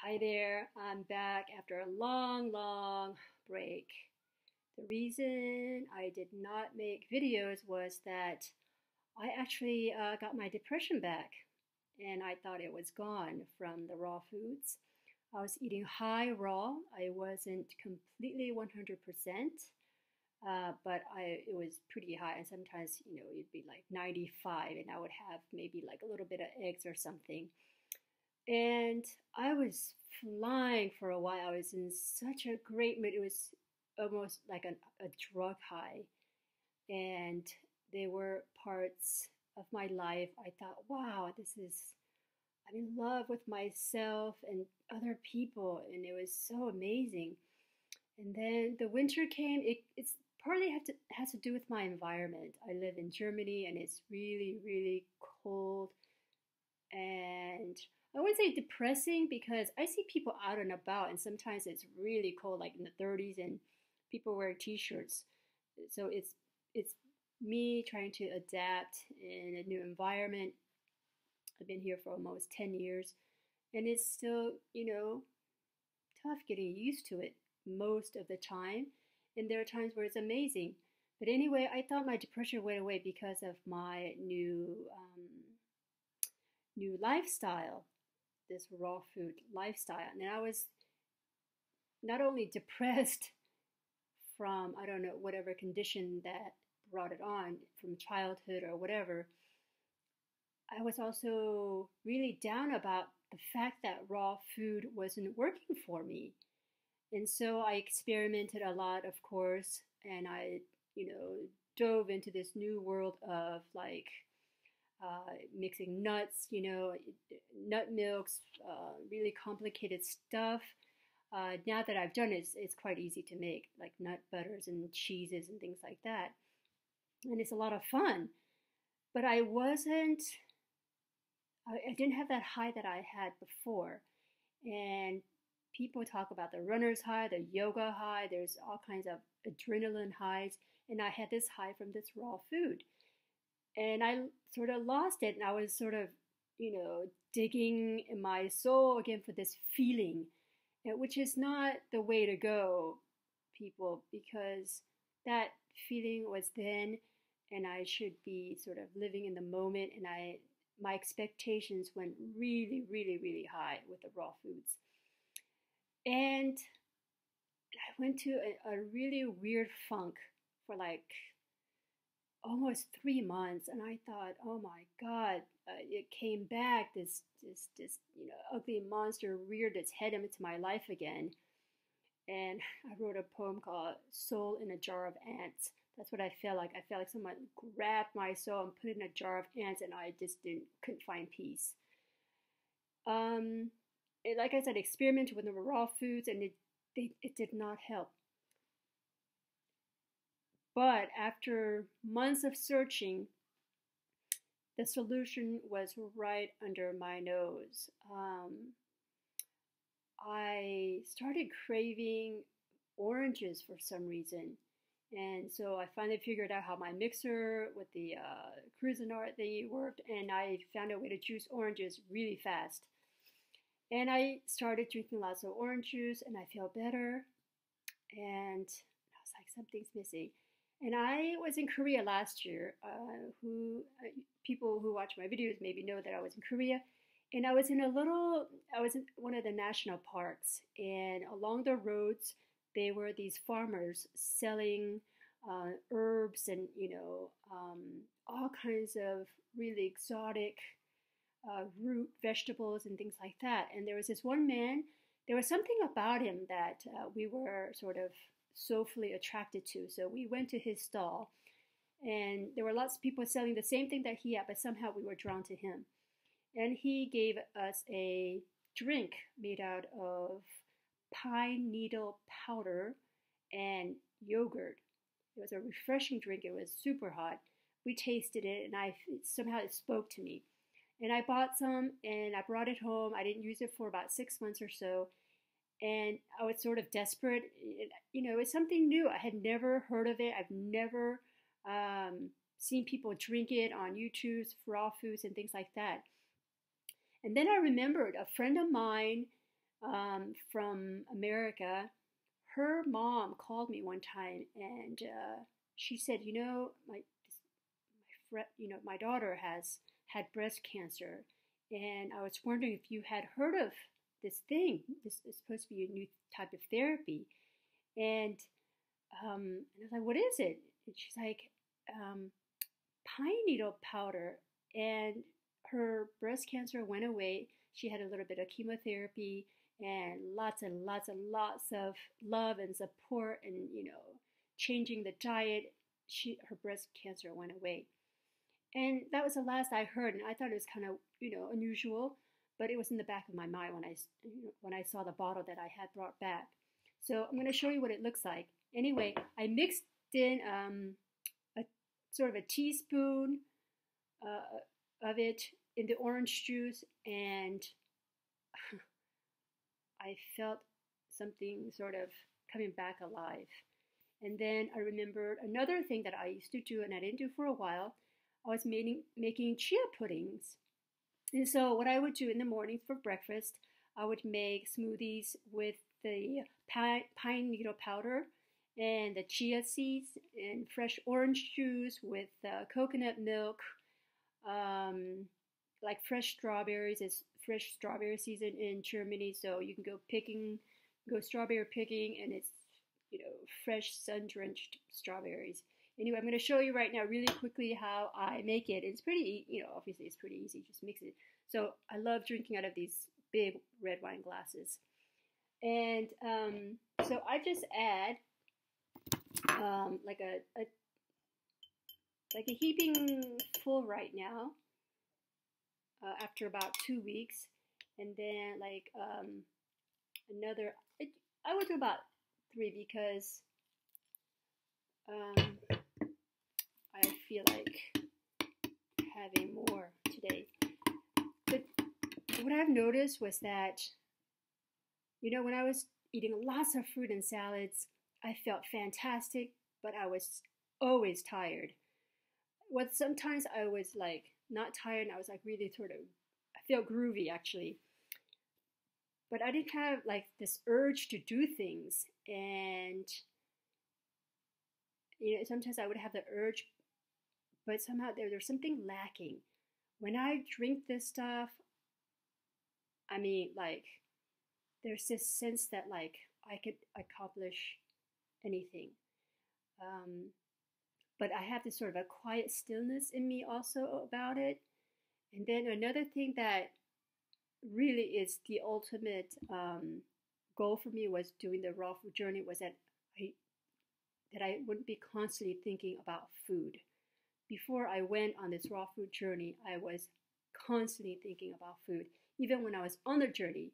Hi there, I'm back after a long break. The reason I did not make videos was that I actually got my depression back and I thought it was gone from the raw foods. I was eating high raw. I wasn't completely 100%, but it was pretty high. And sometimes, it'd be like 95 and I would have maybe like a little bit of eggs or something. And I was flying for a while. I was in such a great mood. It was almost like a drug high. And there were parts of my life I thought, wow, I'm in love with myself and other people. And it was so amazing. And then the winter came. It's partly has to do with my environment. I live in Germany and it's really cold and I wouldn't say depressing because I see people out and about, and sometimes it's really cold, like in the 30s, and people wear t-shirts. So it's me trying to adapt in a new environment. I've been here for almost 10 years, and it's still, tough getting used to it most of the time. And there are times where it's amazing. But anyway, I thought my depression went away because of my new lifestyle, this raw food lifestyle. And I was not only depressed from, I don't know, whatever condition that brought it on from childhood or whatever, I was also really down about the fact that raw food wasn't working for me. And so I experimented a lot, of course, and I, dove into this new world of like mixing nuts, nut milks, really complicated stuff. Now that I've done it, it's quite easy to make, like nut butters and cheeses and things like that. And it's a lot of fun. But I didn't have that high that I had before. And people talk about the runner's high, the yoga high, there's all kinds of adrenaline highs. And I had this high from this raw food. And I sort of lost it, and I was sort of, digging in my soul again for this feeling, which is not the way to go, people, because that feeling was then, and I should be sort of living in the moment, and my expectations went really high with the raw foods. And I went to a really weird funk for like almost 3 months, and I thought, oh my God, it came back. This ugly monster reared its head into my life again. And I wrote a poem called "Soul in a Jar of Ants." That's what I felt like. I felt like someone grabbed my soul and put it in a jar of ants, and I just couldn't find peace. Like I said, experimented with the raw foods, and it did not help. But after months of searching, the solution was right under my nose. I started craving oranges for some reason. And so I finally figured out how my mixer with the Cuisinart thingy worked, and I found a way to juice oranges really fast. And I started drinking lots of orange juice, and I felt better. And I was like, something's missing. And I was in Korea last year. People who watch my videos maybe know that I was in Korea. And I was in one of the national parks. And along the roads, there were these farmers selling herbs and, all kinds of really exotic root vegetables and things like that. And there was this one man, there was something about him that we were sort of soulfully attracted to. So we went to his stall, and there were lots of people selling the same thing that he had, but somehow we were drawn to him. And he gave us a drink made out of pine needle powder and yogurt. It was a refreshing drink. It was super hot. We tasted it, and somehow it spoke to me. And I bought some, and I brought it home. I didn't use it for about 6 months or so. And I was sort of desperate. It's something new. I had never heard of it. I've never seen people drink it on YouTube, raw foods and things like that. And then I remembered a friend of mine from America. Her mom called me one time, and she said, my daughter has had breast cancer, and I was wondering if you had heard of this thing. This is supposed to be a new type of therapy. And I was like, what is it? And she's like, pine needle powder. And her breast cancer went away. She had a little bit of chemotherapy and lots and lots and lots of love and support and, changing the diet. Her breast cancer went away. And that was the last I heard. And I thought it was kind of, unusual, but it was in the back of my mind when I saw the bottle that I had brought back. So I'm going to show you what it looks like. Anyway, I mixed in a sort of a teaspoon of it in the orange juice, and I felt something sort of coming back alive. And then I remembered another thing that I used to do and I didn't do for a while. I was making chia puddings. And so what I would do in the morning for breakfast, I would make smoothies with the pine needle powder and the chia seeds and fresh orange juice with coconut milk, like fresh strawberries. It's fresh strawberry season in Germany, so you can go strawberry picking, and it's fresh sun-drenched strawberries. Anyway, I'm going to show you right now really quickly how I make it. It's pretty, obviously it's pretty easy. Just mix it. So I love drinking out of these big red wine glasses. And so I just add like a heaping full right now after about 2 weeks. And then like another, I would do about 3 because I feel like having more today. But what I've noticed was that, when I was eating lots of fruit and salads, I felt fantastic, but I was always tired. Sometimes I was like not tired, and I was like really I felt groovy actually. But I didn't have like this urge to do things, and sometimes I would have the urge, but somehow there's something lacking. When I drink this stuff, I mean, like, there's this sense that like I could accomplish anything. But I have this sort of a quiet stillness in me also about it. And then another thing that really is the ultimate goal for me was doing the raw food journey was that I wouldn't be constantly thinking about food. Before I went on this raw food journey, I was constantly thinking about food. Even when I was on the journey,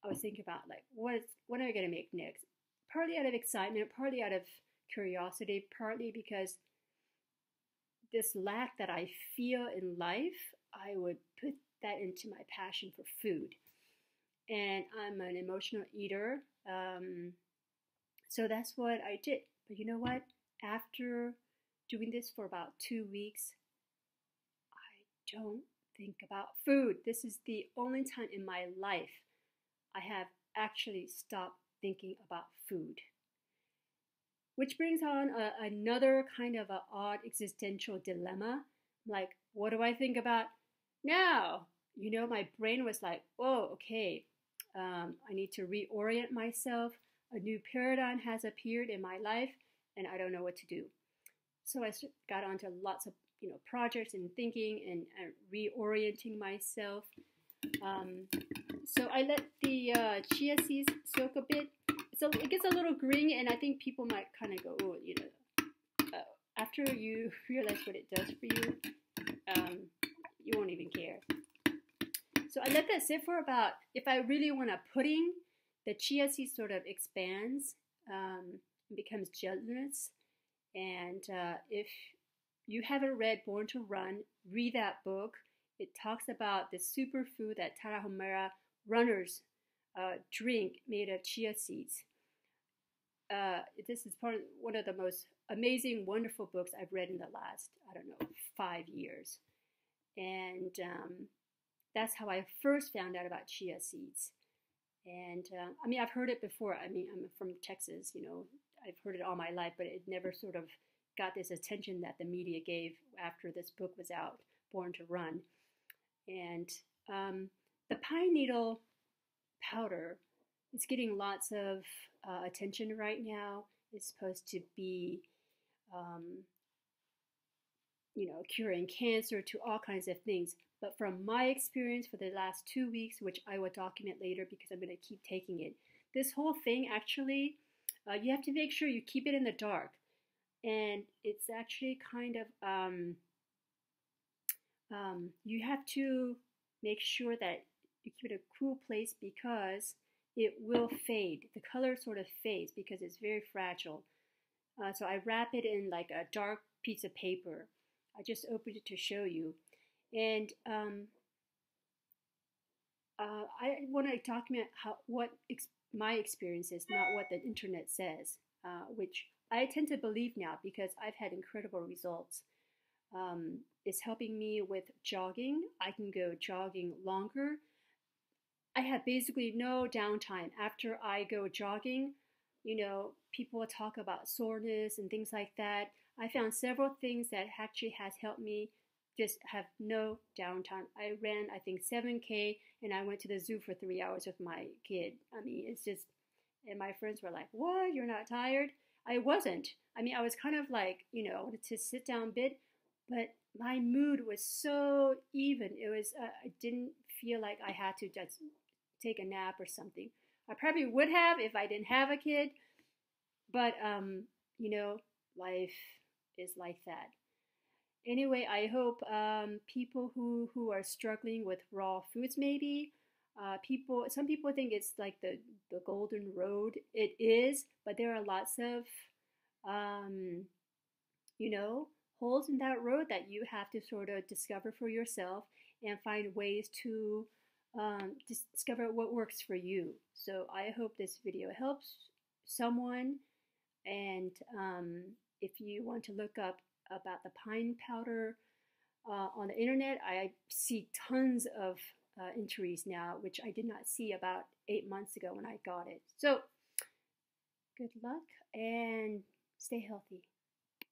I was thinking about like, what am I going to make next? Partly out of excitement, partly out of curiosity, partly because this lack that I feel in life, I would put that into my passion for food. And I'm an emotional eater, so that's what I did. But you know what? After doing this for about 2 weeks, I don't think about food. This is the only time in my life I have actually stopped thinking about food. Which brings on another kind of an odd existential dilemma. Like, what do I think about now? My brain was like, oh, okay, I need to reorient myself. A new paradigm has appeared in my life, and I don't know what to do. So I got onto lots of projects and thinking and reorienting myself. So I let the chia seeds soak a bit. So it gets a little green, and I think people might kind of go, oh, after you realize what it does for you, you won't even care. So I let that sit for about, if I really want a pudding, the chia seed sort of expands and becomes gelatinous. And if you haven't read Born to Run, read that book. It talks about the superfood that Tarahumara runners drink made of chia seeds. This is one of the most amazing, wonderful books I've read in the last, 5 years. And that's how I first found out about chia seeds. And I mean, I've heard it before. I mean, I'm from Texas, you know, I've heard it all my life, but it never sort of got this attention that the media gave after this book was out, Born to Run. And the pine needle powder is getting lots of attention right now. It's supposed to be, um, you know, curing cancer to all kinds of things. But from my experience for the last 2 weeks, which I will document later because I'm going to keep taking it, this whole thing actually, you have to make sure you keep it in the dark. And it's actually kind of, you have to make sure that you keep it a cool place because it will fade. The color sort of fades because it's very fragile. So I wrap it in like a dark piece of paper. I just opened it to show you. And I want to document what my experience is, not what the internet says, which I tend to believe now because I've had incredible results. It's helping me with jogging. I can go jogging longer. I have basically no downtime. After I go jogging, you know, people talk about soreness and things like that. I found several things that actually has helped me just have no downtime. I ran, I think, 7K, and I went to the zoo for 3 hours with my kid. I mean, it's just, and my friends were like, what, you're not tired? I wasn't. I mean, I was kind of like, you know, to sit down a bit, but my mood was so even. It was, I didn't feel like I had to just take a nap or something. I probably would have if I didn't have a kid, but, you know, life is like that. Anyway, I hope people who are struggling with raw foods, maybe, some people think it's like the golden road. It is, but there are lots of, um, you know, holes in that road that you have to sort of discover for yourself and find ways to discover what works for you. So I hope this video helps someone. And if you want to look up about the pine powder on the internet, I see tons of entries now, which I did not see about 8 months ago when I got it. So good luck and stay healthy.